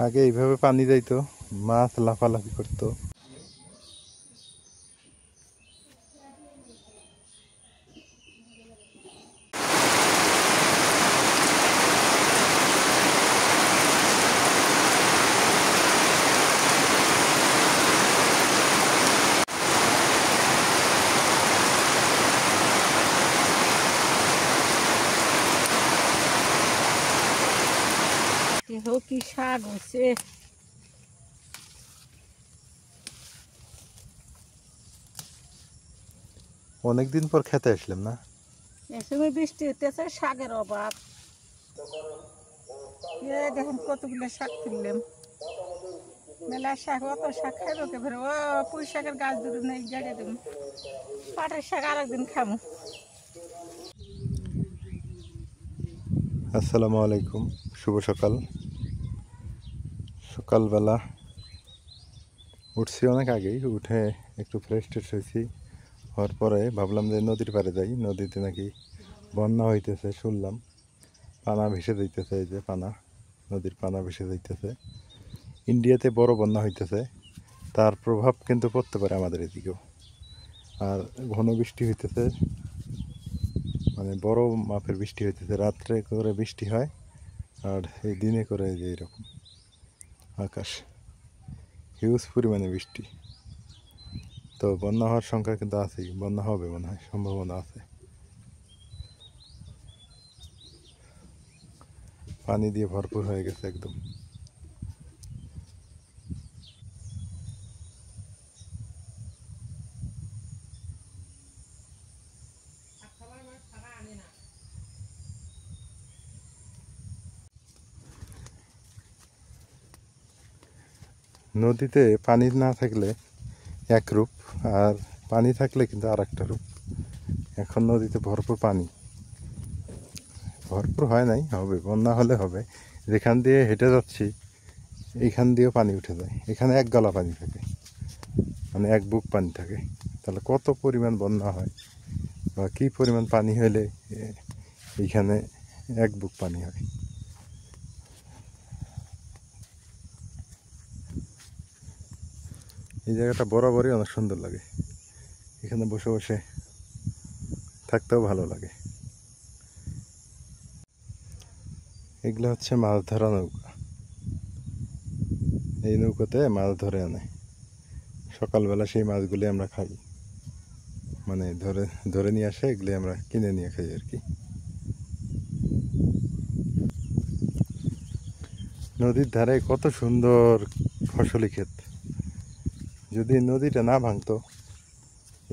আগে এইভাবে পানি যাইতো, মাছ লাফালাফি করতো। কি শাক হচ্ছে, অনেকদিন পর খেতে আসলাম না, এসময় বৃষ্টি হইতেছে, শাকের অভাব। দেখেন কতগুলো শাক তুললাম, মেলা শাক, অত শাক খাইব কে ফের? ও পুঁই শাকের গাছ দুটো নেই, জাগে দেব। পাটের শাক আরেকদিন খাবো। আসসালামু আলাইকুম, শুভ সকাল। সকালবেলা উঠছি অনেক আগেই, উঠে একটু ফ্রেশ ট্রেশ হয়েছি। হওয়ার পরে ভাবলাম যে নদীর পাড়ে যাই, নদীতে নাকি বন্যা হইতেছে শুনলাম, পানা ভেসে যাইতেছে। এই যে পানা, নদীর পানা ভেসে যাইতেছে। ইন্ডিয়াতে বড় বন্যা হইতেছে, তার প্রভাব কিন্তু পড়তে পারে আমাদের এদিকেও। আর ঘন বৃষ্টি হইতেছে, মানে বড় মাপের বৃষ্টি হইতেছে। রাত্রে করে বৃষ্টি হয়, আর এই দিনে করে যে এরকম আকাশ, হিউজ পরিমাণে বৃষ্টি। তো বন্যা হওয়ার সংখ্যা কিন্তু আছেই, বন্যা হবে মনে হয়, সম্ভাবনা আছে। পানি দিয়ে ভরপুর হয়ে গেছে একদম। নদীতে পানি না থাকলে এক রূপ, আর পানি থাকলে কিন্তু আর একটা রূপ। এখন নদীতে ভরপুর পানি, ভরপুর হয় নাই, হবে, বন্যা হলে হবে। যেখান দিয়ে হেঁটে যাচ্ছি এইখান দিয়েও পানি উঠে যায়। এখানে এক গলা পানি থাকে, মানে এক বুক পানি থাকে। তাহলে কত পরিমাণ বন্যা হয়, বা কী পরিমাণ পানি হলে এইখানে এক বুক পানি হয়। এই জায়গাটা বরাবরই অনেক সুন্দর লাগে, এখানে বসে বসে থাকতেও ভালো লাগে। এগুলো হচ্ছে মাছ ধরা নৌকা, এই নৌকাতে মাছ ধরে আনে। সকালবেলা সেই মাছগুলি আমরা খাই, মানে ধরে ধরে নিয়ে আসে, এগুলি আমরা কিনে নিয়ে খাই আর কি। নদীর ধারে কত সুন্দর ফসলি ক্ষেত। যদি নদীটা না ভাঙতো,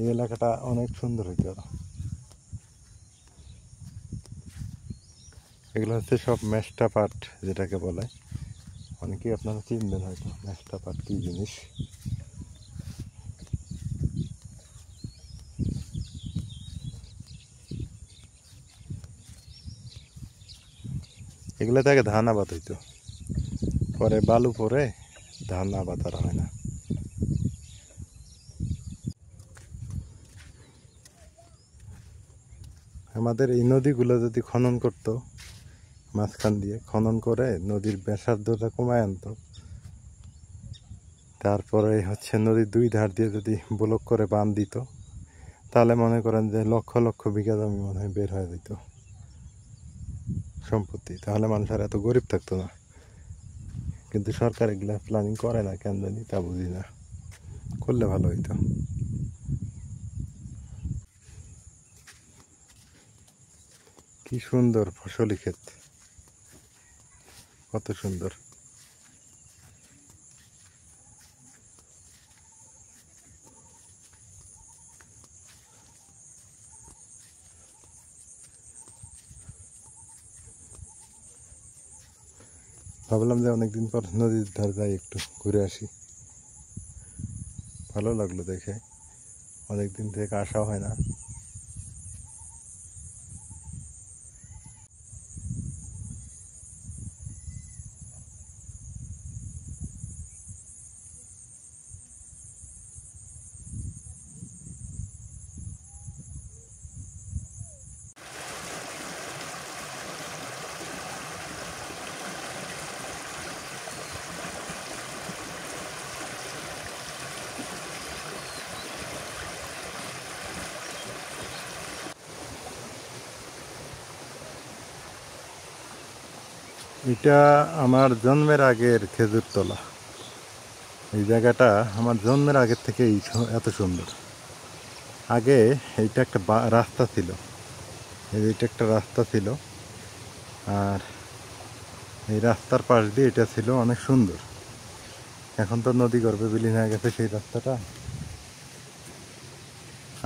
এই এলাকাটা অনেক সুন্দর হইতো। এগুলো হচ্ছে সব মেষ্টা পাট, যেটাকে বলে, অনেকেই আপনারা চিনবেন হয়তো মেষ্টা পাট কী জিনিস। এগুলোতে আগে ধান আবাদ হইতো, পরে বালু পরে ধান আবাদ আর হয় না। আমাদের এই নদীগুলো যদি খনন করতো, মাঝখান দিয়ে খনন করে নদীর ব্যাসার্ধটা কমায় আনতো, তারপরে হচ্ছে নদীর দুই ধার দিয়ে যদি ব্লক করে বাঁধ দিত, তাহলে মনে করেন যে লক্ষ লক্ষ বিঘা জমি মনে হয় বের হয়ে যেত সম্পত্তি। তাহলে মানুষ আর এত গরিব থাকতো না। কিন্তু সরকার এগুলা প্ল্যানিং করে না, কেন জানি তা বুঝি না। করলে ভালো হইতো। কি সুন্দর ফসলি ক্ষেত, কত সুন্দর। ভাবলাম যে অনেকদিন পর নদীর ধার যাই, একটু ঘুরে আসি। ভালো লাগলো দেখে, অনেকদিন থেকে আসা হয় না। এটা আমার জন্মের আগের খেজুর তলা। এই জায়গাটা আমার জন্মের আগের থেকেই এত সুন্দর। আগে এইটা একটা রাস্তা ছিল, এইটা একটা রাস্তা ছিল, আর এই রাস্তার পাশ দিয়ে এটা ছিল অনেক সুন্দর। এখন তো নদী গর্ভে বিলীন হয়ে গেছে সেই রাস্তাটা।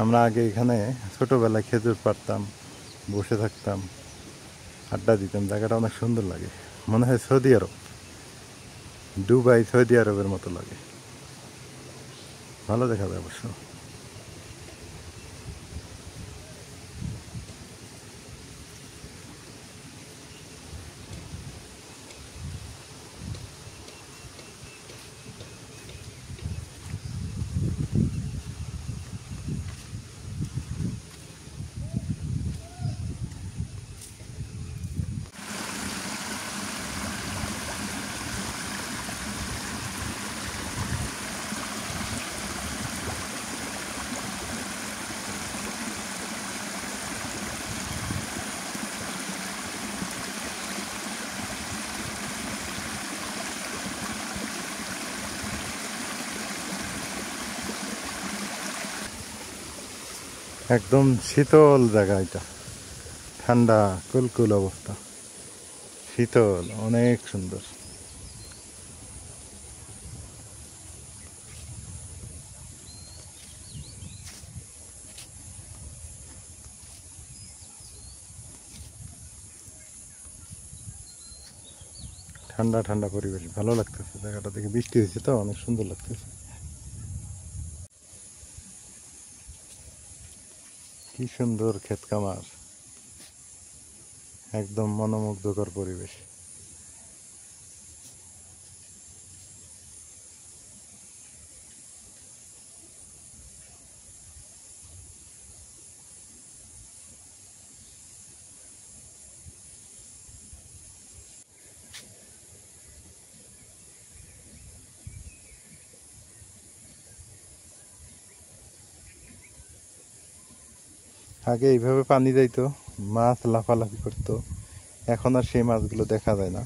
আমরা আগে এখানে ছোটোবেলায় খেজুর পাড়তাম, বসে থাকতাম, আড্ডা দিতাম। জায়গাটা অনেক সুন্দর লাগে, মনে হয় সৌদি আরব, দুবাই সৌদি আরবের মতো লাগে, ভালো দেখা যায় অবশ্য। একদম শীতল জায়গা, এটা ঠান্ডা কুলকুল অবস্থা, শীতল, অনেক সুন্দর। ঠান্ডা ঠান্ডা পরিবেশ, ভালো লাগতেছে জায়গাটা দেখে। বৃষ্টি হয়েছে তো অনেক সুন্দর লাগতেছে। কি সুন্দর ক্ষেত খামার, একদম মনোমুগ্ধকর পরিবেশ। আগে এইভাবে পানি যাইতো, মাছ লাফালাফি করতো, এখন আর সেই মাছগুলো দেখা যায় না।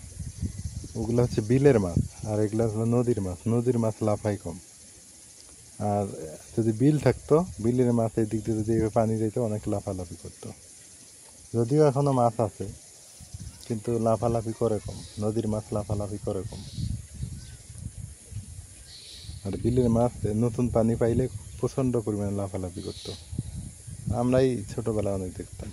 ওগুলো হচ্ছে বিলের মাছ, আর এগুলো হলো নদীর মাছ। নদীর মাছ লাফাই কম। আর যদি বিল থাকতো, বিলের মাছ এই দিক দিয়ে যদি এইভাবে পানি যাইতো, অনেক লাফালাফি করতো। যদিও এখনো মাছ আছে, কিন্তু লাফালাফি করে কম। নদীর মাছ লাফালাফি করে কম। আর বিলের মাছ নতুন পানি পাইলে প্রচণ্ড পরিমাণে লাফালাফি করতো। আমরাই ছোটবেলা অনেক দেখতাম।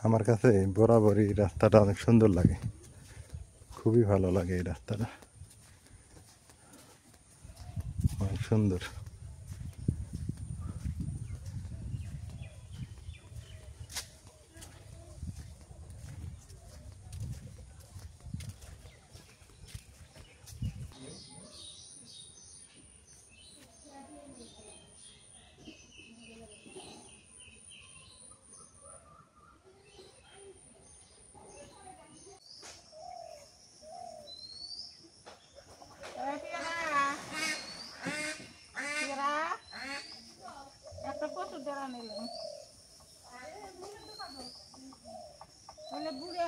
আমার কাছে বরাবরই রাস্তাটা অনেক সুন্দর লাগে, খুবই ভালো লাগে এই রাস্তাটা, অনেক সুন্দর। একটা প্রচুর ডেরা নিলাম, ঘুরে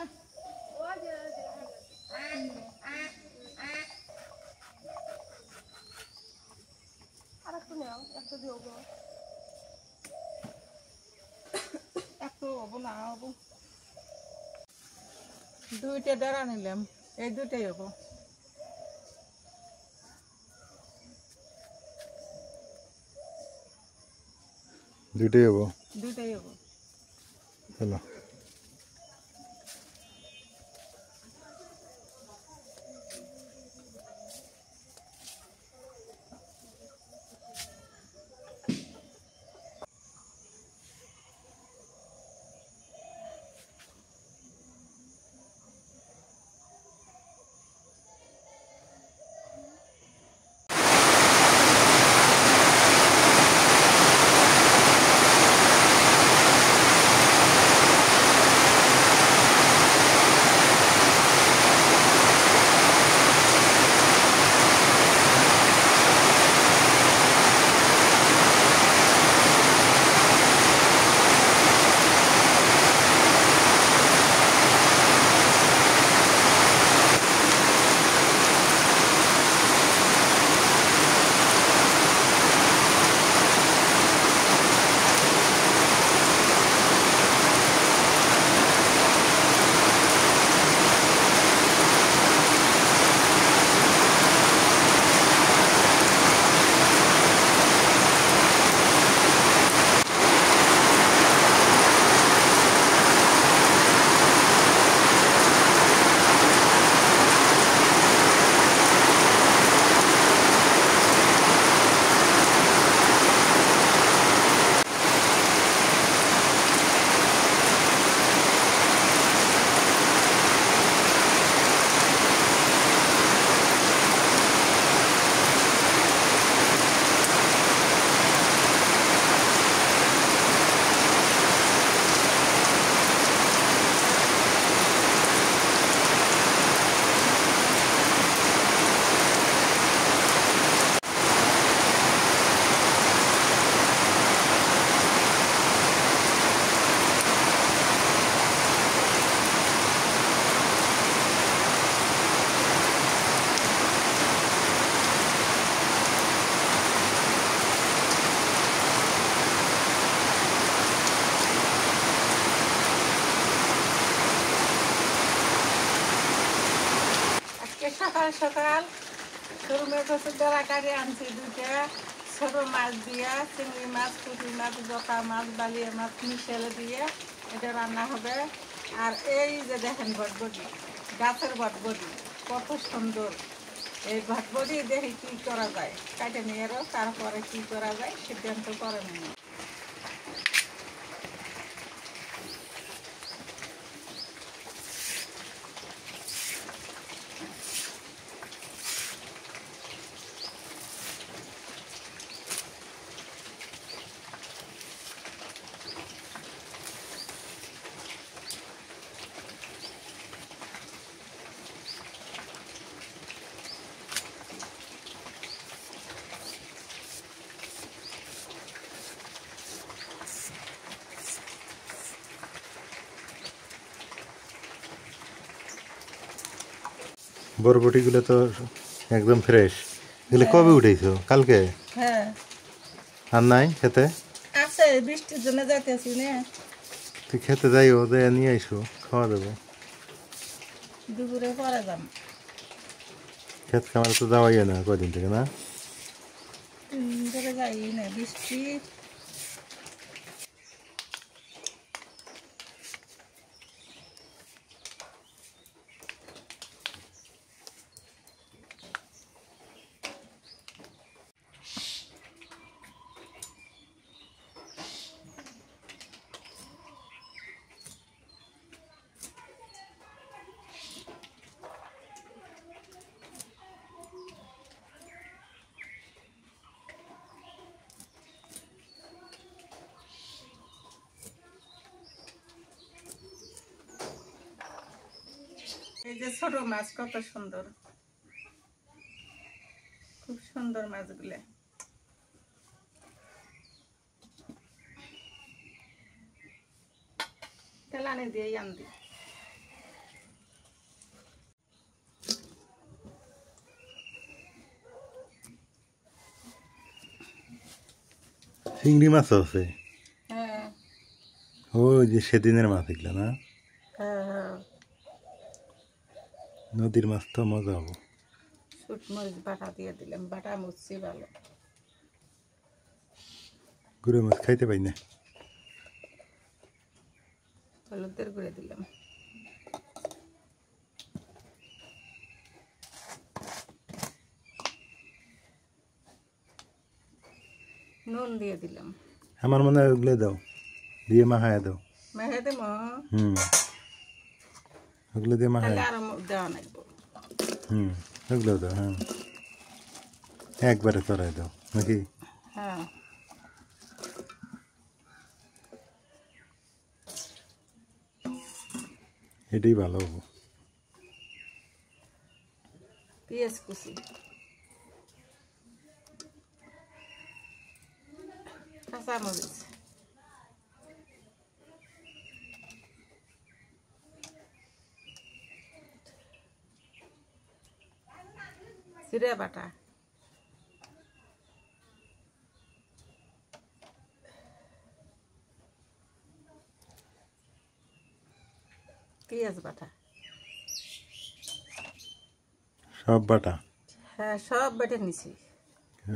আর একটু নেও, একটু দিও গো, একটু হবো না হবো। দুইটা ডেরা নিলাম, এই দুইটাই হবো। দুইটাই হবো, দুইটাই হবো। চলো। আজকে সকাল সকাল শোরুমে কচুর ডলা কাটে আনছি দুইটা ছোট মাছ দিয়া, চিংড়ি মাছ, পুঁটি মাছ, জটা মাছ, বালিয়া মাছ মিশেলে দিয়ে এটা রান্না হবে। আর এই যে দেখেন বটবটি, গাছের বটবটি কত সুন্দর। এই বটবটি দেখি কি করা যায়, কাটে নিয়ে তারপরে কি করা যায় সিদ্ধান্ত করে নিই। বরবটিগুলো তো একদম ফ্রেশ। এগুলো কবে উঠেছো? কালকে? হ্যাঁ আর নাই খেতে? আছে, বৃষ্টির জন্য যাইতেছি না। তুই খেতে যাইও, যে নিয়ে আইসো, খাওয়া দেবো। দুপুরে পরে যাম। খেত খামারে তো যাওয়াই না কদিন থেকে, না? ধরে যাই না, বৃষ্টি। এই যে ছোট মাছ কত সুন্দর, খুব সুন্দর মাছগুলো। তেলানি দিয়ে আনদি। চিংড়ি মাছ আছে? হ্যাঁ ওই যে সেদিনের মাছ এগুলো, না? হ্যাঁ হ্যাঁ। নদীর মাছ তো মজা হবো। শুট মরিচ বাটা দিয়ে দিলাম, বাটা মুচি ভালো। গুঁড়ো মাছ খাইতে পাই না। হলুদের গুঁড়ে দিলাম, নুন দিয়ে দিলাম। আমার মনে হয় ওগুলো দাও, দিয়ে মাখায় দাও। মেখে দেব, ওগুলো দিয়ে মাখায়। তাহলে আরো দেওয়া লাগবে। ওগুলো দাও। একবারে চড়াই দাও নাকি? হ্যাঁ এটাই ভালো হবো। পেঁয়াজ কুচি, কাঁচা মরিচ, জিরে বাটা, পেঁয়াজ বাটা। সব বাটা? হ্যাঁ সব বেটে নিছি।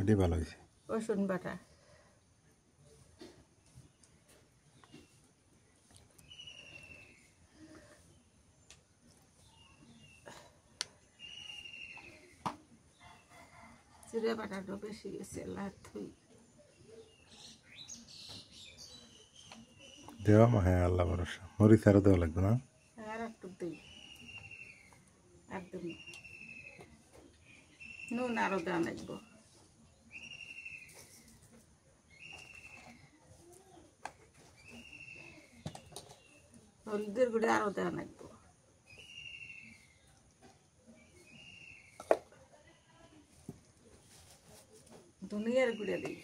এটাই ভালো হয়েছে। রসুন বাটা, জিরে বাটাটা বেশি গেছে, লাথুই দেওয়া মাখায়, আল্লাহ ভরসা। মরিচ আরো দেওয়া লাগবে, না? আর একটু দিই, একদম নুন আরো দেওয়া লাগবো। হলুদের গুঁড়ে আরো দেওয়া লাগবো। ধনিয়ার গুঁড়ে দিই,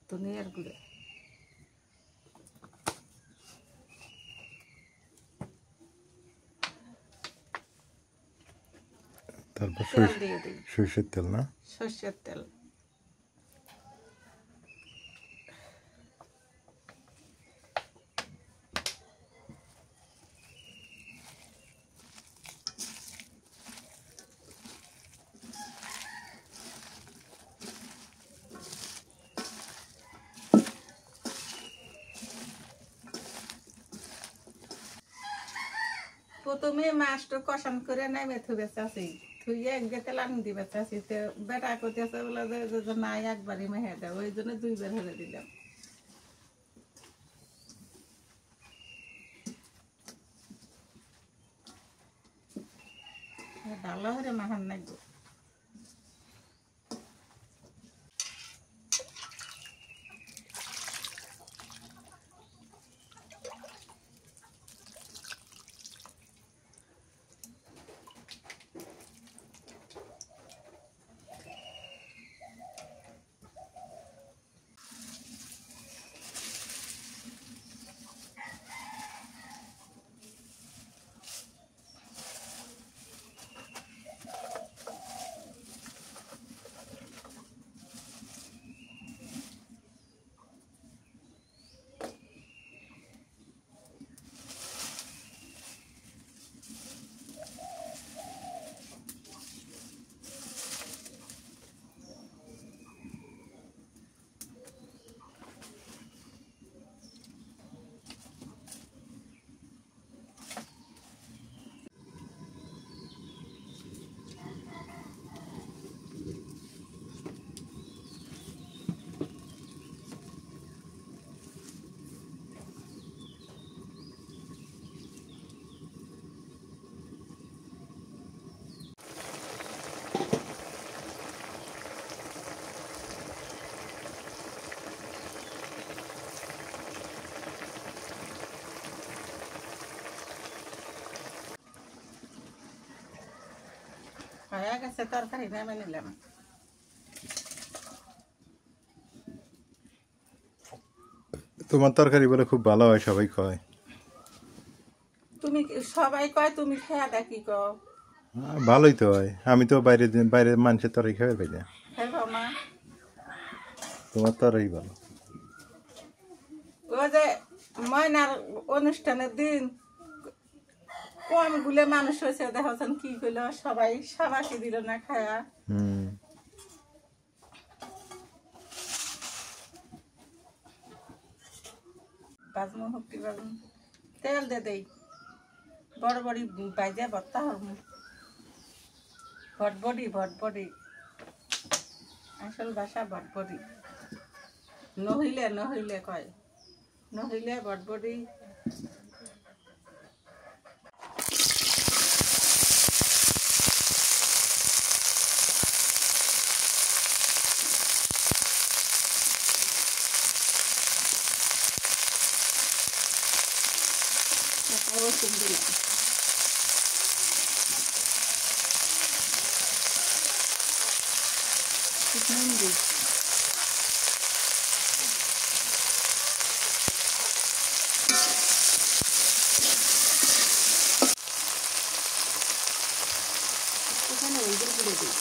ধনিয়ার গুঁড়ে, তারপর তেল দিয়ে দিই, সরষের তেল, না? সর্ষের তেল। প্রথমে মাছটা কষান করে নামে থুবে চাষি থুইয়ে গেতে লান দিবে চাষি তো বেটা করতেছে বলে যে নাই একবারই মেহে দেয় ওই জন্য 2 বার হেরে দিলাম ডালা হরে মাহান নাগবো হয়ে গেছে তরকারি নামে নিলাম তোমার তরকারি বলে খুব ভালো হয় সবাই কয় তুমি সবাই কয় তুমি খেয়া দেখি কো ভালোই তো হয় আমি তো বাইরে বাইরে মানুষের তরকারি খাবার পাই না খাইবা মা তোমার তরকারি ভালো ও যে ময়নার অনুষ্ঠানের দিন কম গুলে মানুষ হয়েছে দেখাচ্ছেন কি করলো সবাই সাবাসি দিল না খায়া বাজমো হক্তি বাজম তেল দে দেই বড় বড়ি বাইজে ভর্তা হরম ভটবডি আসল ভাষা ভটবডি নহিলে কয় নহিলে ভটবডি রসুন দিলাম নুন দিই এখানে ওইগুলো করে দিই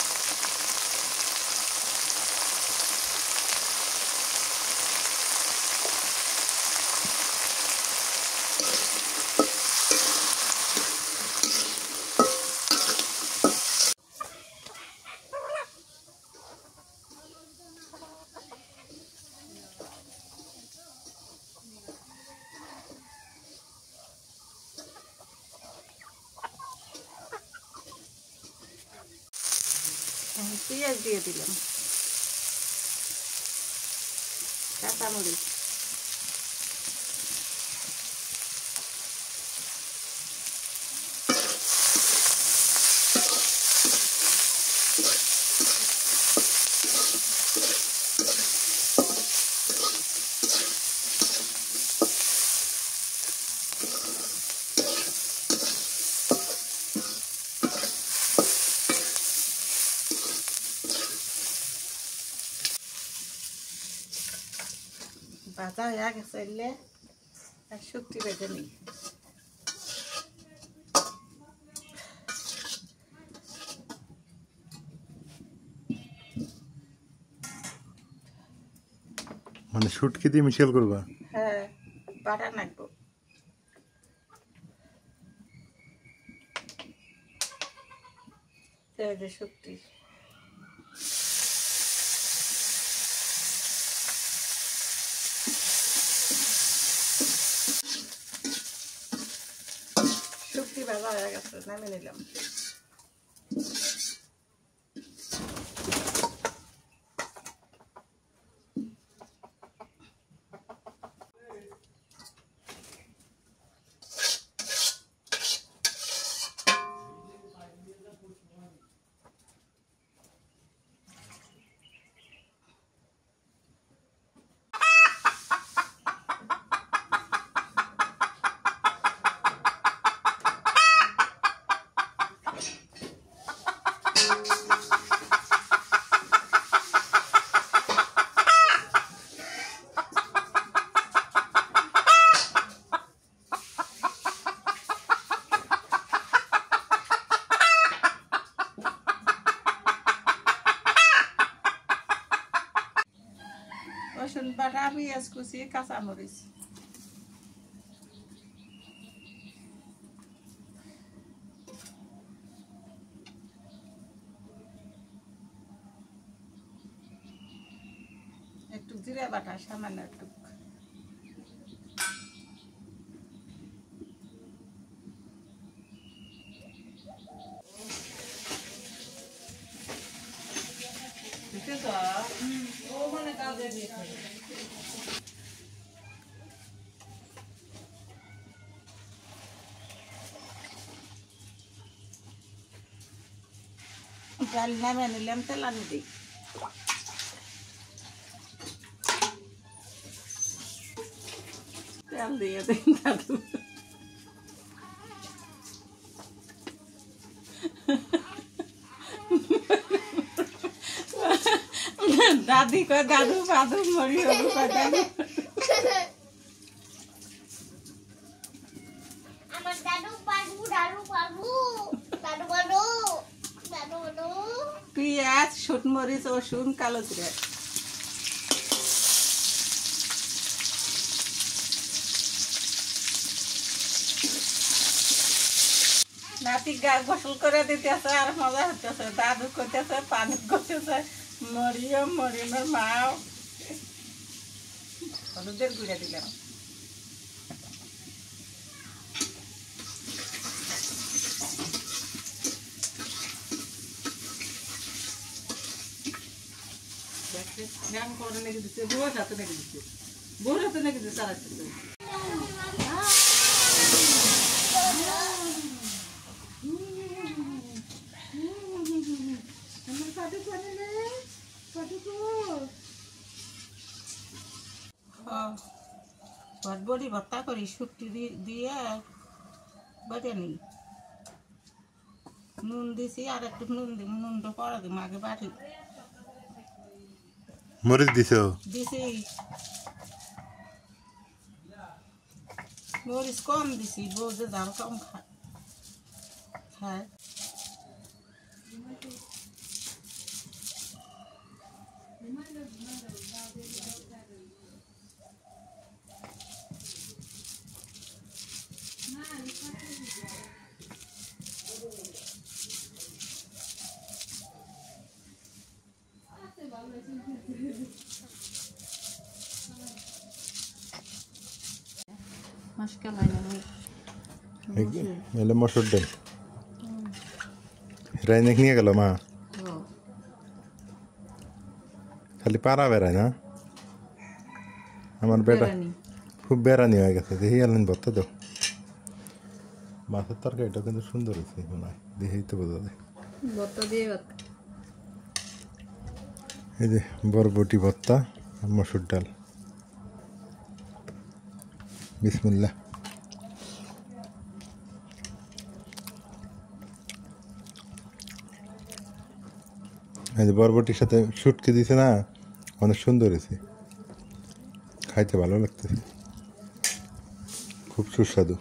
পেঁয়াজ দিয়ে দিলাম কাঁচামরিচ ভাজা হয়ে গেছে এলে আর শুক্তি বেজে নিই মানে শুটকি দিয়ে মিশাল করবা হ্যাঁ বাটা নাকবো যে শুক্তি শুক্তি শুটকি ভাজা হয়ে গেছে, নামিয়ে নিলাম। রসুন বাটা, পেঁয়াজ কুচি, কাঁচামরিচ। একটু জিরা বাটা, সামান্য একটু। ডাল নামিয়ে নিলাম, তেল আনি দিই। তেল দিয়ে দিই দাদু। দাদি কয় দাদু, দাদু মরি হবু কয় দাদু। আমার দাদু পারবো, দাদু পারবো, দাদু পারবো, দাদু পারবো। পেঁয়াজ, শুটমরিচ, রসুন, কালো জিরা। নাতি গায়ে গোসল করে দিতেছে, আর মজা হতেছে। দাদু করতেছে, পানি করতেছে, মরিয়ম, মরিয়মের মাও। হলুদের গুঁড়া দিলাম। ধ্যান করে নাকি দিচ্ছে, বউর হাতে নাকি দিচ্ছে, বউর হাতে নাকি দিচ্ছে, চালাচ্ছে। বড়ি ভর্তা করি, শুটকি দিয়ে বেটে নিই। নুন দিছি, আর একটু নুন দিব, নুনটা পরে দিব, আগে বাটি মরিচ দিছো? দিছি, মরিচ কম দিছি, বউ যে ঝাল কম খায়। এলে মসুর ডাল রাইনাক নিয়ে গেল মা, খালি পাড়া বেড়ায় না। আমার বেটা খুব বেড়ানি হয়ে গেছে। দেখি আলেন ভর্তা দাও। মাছের তরকারিটা কিন্তু সুন্দর হয়েছে মনে হয়, দেখেই তো বোঝা যায়। এই যে বরবটি ভর্তা আর মসুর ডাল। বিসমিল্লাহ। এই যে বরবটির সাথে শুটকি দিছে না, অনেক সুন্দর হয়েছে, খাইতে ভালো লাগতেছে, খুব সুস্বাদু।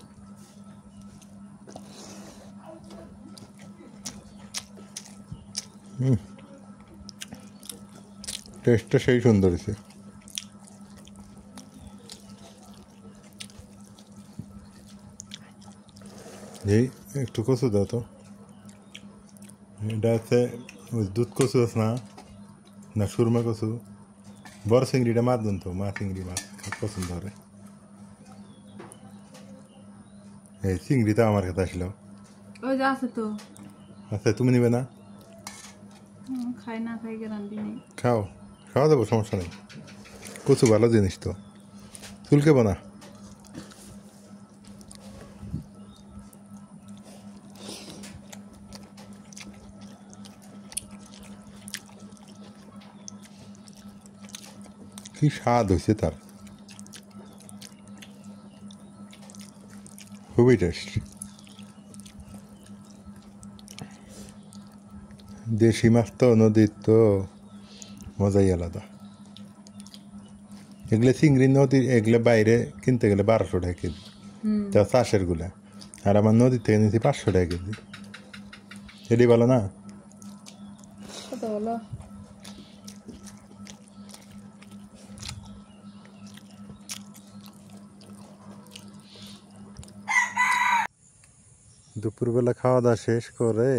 টেস্টটা সেই সুন্দর হয়েছে। এই একটু কচু দাও তো। এটা হচ্ছে ওই দুধ কচু আছে না, না সুরমা কচু। বড় চিংড়িটা মাছ দেন তো, মা চিংড়ি মাছ পছন্দ করে। এই চিংড়িটা আমার কাছে আসলো। ওই যে আছে তো। আচ্ছা তুমি নিবে না? খাই না খাই গ্যারান্টি নেই। খাও, খাওয়া দেবো, সমস্যা নেই। কচু ভালো জিনিস তো, চুলকেবো না। কি স্বাদ হয়েছে তার, খুবই টেস্ট। দেশি মাছ তো, নদীর তো মজাই আলাদা। এগুলো চিংড়ি নদীর, এগুলো বাইরে কিনতে গেলে 1200 টাকা কেজি, তা চাষের গুলা। আর আমার নদীর থেকে নিয়েছি 500 টাকা কেজি। এটি ভালো না? কত বলো? দুপুরবেলা খাওয়া দাওয়া শেষ করে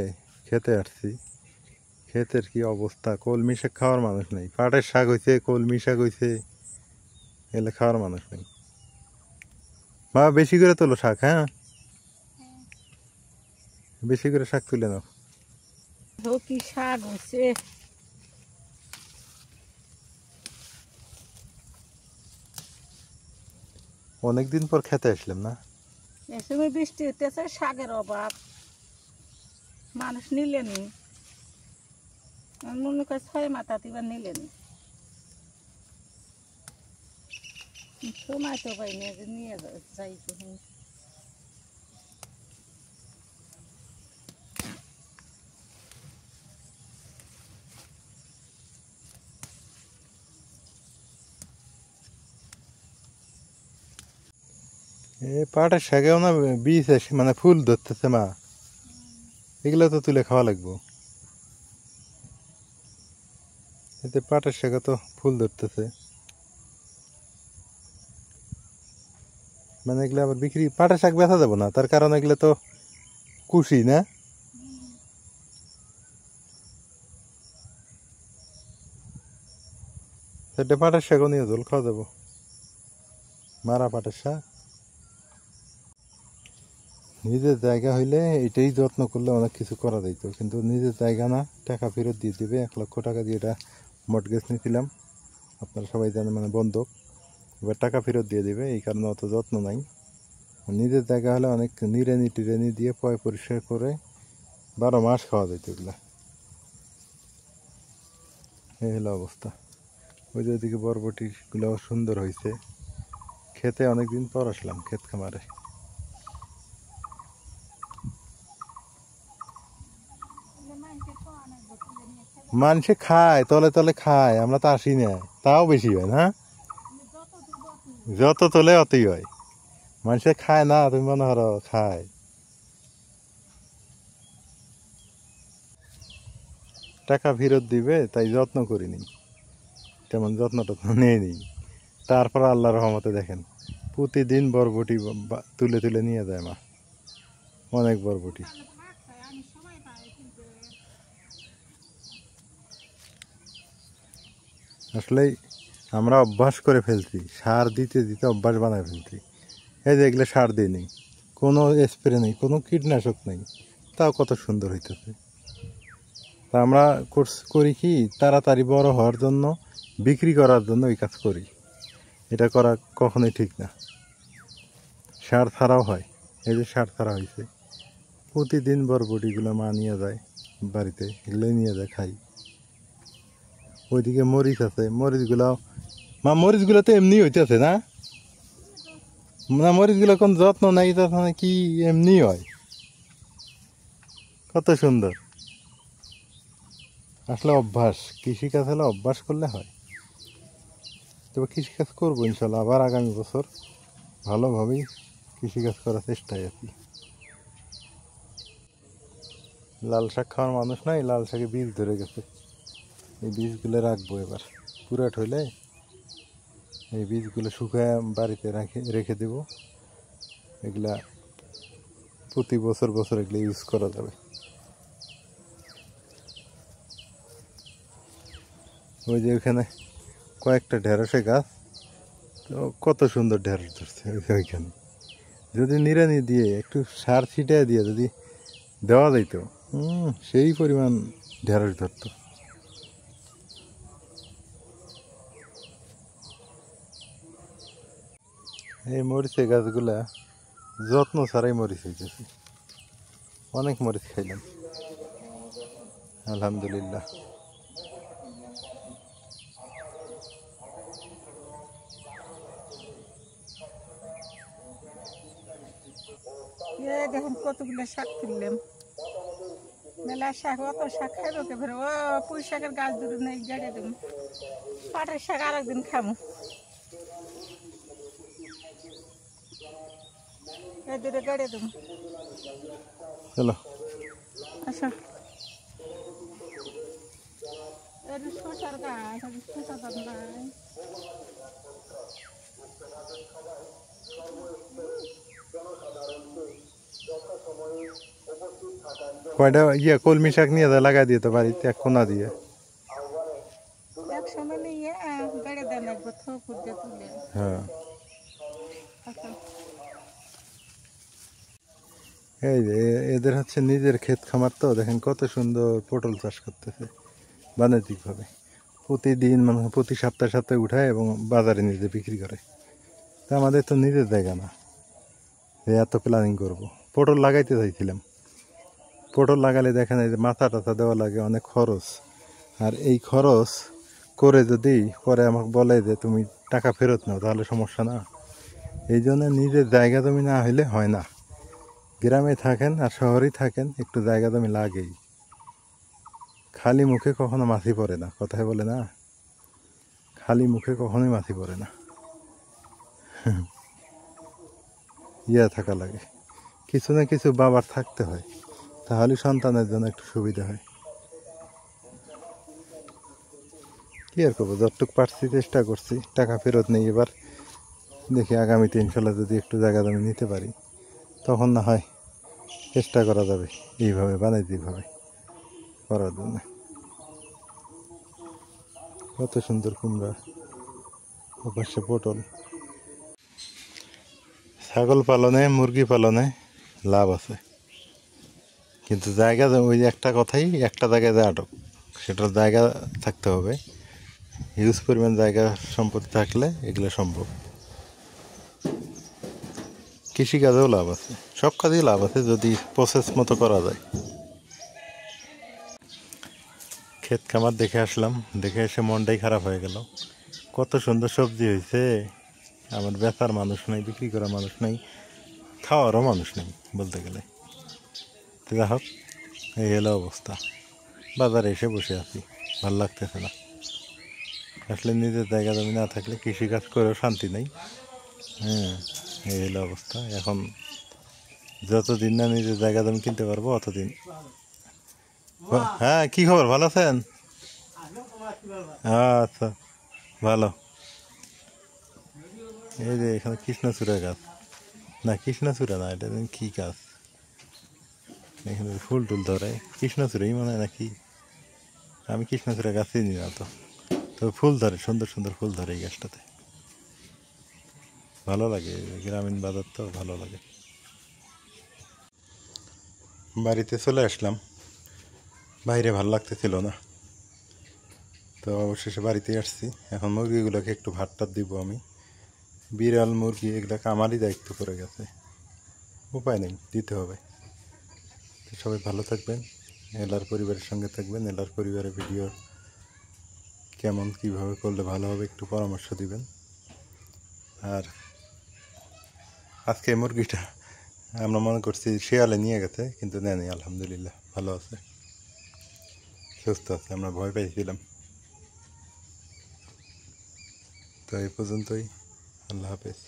খেতে আসছি। ক্ষেতের কি অবস্থা, কলমি শাক খাওয়ার মানুষ নেই। পাটের শাক হয়েছে, কলমি শাক হয়েছে, এলে খাওয়ার মানুষ নেই। বাবা বেশি করে তোলো শাক, হ্যাঁ বেশি করে শাক তুলে নাও। ও কি শাক হচ্ছে! অনেকদিন পর খেতে আসলাম না। এই সময় বৃষ্টি হইতেছে, শাকের অভাব, মানুষ নিলেনি। মনে করে 6 মাথা তিবার নিলেনি, সময় তো পাইনি যে নিয়ে যাই। এ পাটের শাকেও না বীজ এসে মানে ফুল ধরতেছে মা, এগুলো তো তুলে খাওয়া লাগবো। এতে পাটের শাকে তো ফুল ধরতেছে, মানে এগুলো আবার বিক্রি, পাটের শাক বেচা যাবো না, তার কারণ এগুলো তো কুশি না। সেটা পাটের শাকও নিয়ে জল খাওয়া যাবো, মারা পাটের শাক। নিজের জায়গা হইলে এটাই যত্ন করলে অনেক কিছু করা যেত, কিন্তু নিজের জায়গা না, টাকা ফেরত দিয়ে দিবে। 1 লক্ষ টাকা দিয়ে এটা মর্টগেজ নিয়েছিলাম, আপনারা সবাই জানেন, মানে বন্ধক। এবার টাকা ফেরত দিয়ে দিবে, এই কারণে অত যত্ন নাই। নিজের জায়গা হলে অনেক নিড়ানি টিড়ানি দিয়ে পয় পরিষ্কার করে 12 মাস খাওয়া যেত এগুলা। এই হলো অবস্থা। ওই যে ওইদিকে বরবটিগুলো সুন্দর হয়েছে। খেতে অনেকদিন পর আসলাম ক্ষেত খামারে। মানুষে খায়, তলে তলে খায়, আমরা তো আসি না, তাও বেশি হয় না। যত তোলে অতই হয়, মানুষে খায় না, তুমি মনে করো খায়। টাকা ফেরত দিবে তাই যত্ন করিনি, তেমন যত্ন টত্ন নেই। তারপর আল্লাহর রহমতে দেখেন প্রতিদিন বরবটি তুলে তুলে নিয়ে যায় মা, অনেক বরবটি। আসলেই আমরা অভ্যাস করে ফেলছি, সার দিতে দিতে অভ্যাস বানায় ফেলছি। এই যে এগুলো সার দিয়ে নেই, কোনো স্প্রে নেই, কোনো কীটনাশক নেই, তাও কত সুন্দর হইতেছে। তা আমরা করি কি, তাড়াতাড়ি বড় হওয়ার জন্য, বিক্রি করার জন্য এই কাজ করি। এটা করা কখনোই ঠিক না। সার ছাড়াও হয়, এই যে সার ছাড়া হয়েছে। প্রতিদিন বরবটিগুলো মা নিয়ে যায় বাড়িতে, এগুলোই নিয়ে যায় খাই। ওইদিকে মরিচ আছে, মরিচগুলো মা, মরিচগুলো তো এমনি হইতেছে না, না মরিচগুলো কোন যত্ন নেই, তখন কি এমনি হয়, কত সুন্দর। আসলে অভ্যাস, কৃষিকাজ হলে অভ্যাস করলে হয়। তবে কৃষিকাজ করবো ইনশাল্লাহ, আবার আগামী বছর ভালোভাবেই কৃষিকাজ করার চেষ্টায় আছি। লাল শাক খাওয়ার মানুষ নাই, লাল শাকে বীজ ধরে গেছে, এই বীজগুলো রাখবো এবার। পুরাট হইলে এই বীজগুলো শুকায় বাড়িতে রেখে দেব। এগুলা প্রতি বছর বছর এগুলো ইউজ করা যাবে। ওই যে ওইখানে কয়েকটা ঢেঁড়সের গাছ, তো কত সুন্দর ঢেঁড়স ধরছে ওইখানে। যদি নিড়ানি দিয়ে একটু সার ছিটিয়ে দিয়ে যদি দেওয়া যাইত, সেই পরিমাণ ঢেঁড়স ধরতো। এই মরিচের গাছগুলা যত্ন ছাড়াই মরিচ হইতেছে। অনেক মরিচ খাইলাম আলহামদুলিল্লাহ। দেখুন কতগুলো শাক তুললাম, মেলা শাক, অত শাক খাইব কে ফের। ও পুঁই শাকের গাছ দুটো নেই, গাড়িয়ে দেবো। পাটের শাক আর একদিন খাবো, এই দুটো গাড়িয়ে দেবো। চলো আচ্ছা, শসার গাছ, শসা গাছ নাই। কয়টা কলমি শাক নিয়ে যা লাগাই দিয়ে তো বাড়িতে এক কোনা দিয়ে। একসঙ্গে নিয়ে গাড়ি দেন একবার থোকুর দিয়ে তুলে। হ্যাঁ, আচ্ছা, এই যে এদের হচ্ছে নিজের ক্ষেত খামার, তো দেখেন কত সুন্দর পটল চাষ করতেছে বাণিজ্যিকভাবে। প্রতিদিন মানে প্রতি সপ্তাহে সপ্তাহে উঠায় এবং বাজারে নিজে বিক্রি করে। তা আমাদের তো নিজের জায়গা না যে এত প্ল্যানিং করব। পটল লাগাইতে চাইছিলাম, পটল লাগালে দেখেন এই যে মাথা টাথা দেওয়া লাগে, অনেক খরচ। আর এই খরচ করে যদি পরে আমাকে বলে যে তুমি টাকা ফেরত নাও, তাহলে সমস্যা না। এই জন্য নিজের জায়গা জমি না হইলে হয় না। গ্রামে থাকেন আর শহরেই থাকেন, একটু জায়গা জমি লাগেই। খালি মুখে কখনো মাছি পড়ে না, কথায় বলে না, খালি মুখে কখনোই মাছি পড়ে না। থাকা লাগে, কিছু না কিছু বাবার থাকতে হয়, তাহলে সন্তানের জন্য একটু সুবিধা হয়। কি আর করবো, যতটুকু পারছি চেষ্টা করছি। টাকা ফেরত নেই, এবার দেখি আগামীতে ইনশাল্লাহ যদি একটু জায়গা জমি নিতে পারি, তখন না হয় চেষ্টা করা যাবে এইভাবে বাণিজ্যিকভাবে করার জন্য। কত সুন্দর কুমড়া, ওপাশে পটল। ছাগল পালনে, মুরগি পালনে লাভ আছে, কিন্তু জায়গা ওই একটা কথাই, একটা জায়গায় যে আটক, সেটার জায়গা থাকতে হবে। হিউজ পরিমাণ জায়গা সম্পত্তি থাকলে এগুলো সম্ভব। কৃষিকাজেও লাভ আছে, সব কাজেই লাভ আছে যদি প্রসেস মতো করা যায়। ক্ষেত খামার দেখে আসলাম, দেখে এসে মনটাই খারাপ হয়ে গেল। কত সুন্দর সবজি হয়েছে, আমার বেচার মানুষ নেই, বিক্রি করার মানুষ নেই, খাওয়ারও মানুষ নেই বলতে গেলে। তো যা হোক, এই হলো অবস্থা। বাজারে এসে বসে আছি, ভালো লাগতেছে না। আসলে নিজের জায়গা জমি না থাকলে কৃষিকাজ করেও শান্তি নেই। হ্যাঁ, এই হলো অবস্থা। এখন যতদিন না নিজের জায়গা জমি কিনতে পারবো অতদিন। হ্যাঁ, কি খবর, ভালো আছেন? আচ্ছা, ভালো। এই যে এখানে কৃষ্ণচূড়া গাছ, না কৃষ্ণচূড়া না, এটা কি গাছ, এখানে ফুল টুল ধরে, কৃষ্ণচূড়াই মনে হয় নাকি, আমি কৃষ্ণচূড়া গাছ চিনি না তো। তবে ফুল ধরে, সুন্দর সুন্দর ফুল ধরে এই গাছটাতে, ভালো লাগে। গ্রামীণ বাজার তো ভালো লাগে। বাড়িতে চলে আসলাম, বাইরে ভালো লাগতেছিল না, তো অবশেষে বাড়িতে আসছি। এখন মুরগিগুলোকে একটু ভাত টাত দিব আমি। বিড়াল মুরগি এগুলোকে আমারই দায়িত্ব পড়ে গেছে, উপায় নেই, দিতে হবে। তো সবাই ভালো থাকবেন, এলার পরিবারের সঙ্গে থাকবেন। এলার পরিবারের ভিডিও কেমন কীভাবে করলে ভালো হবে একটু পরামর্শ দিবেন। আর আজকে মুরগিটা আমরা মনে করছি শিয়ালে নিয়ে গেছে, কিন্তু নেয়নি, আলহামদুলিল্লাহ ভালো আছে, সুস্থ আছে। আমরা ভয় পাইছিলাম। তো এই পর্যন্তই, আল্লাহ হাফেজ।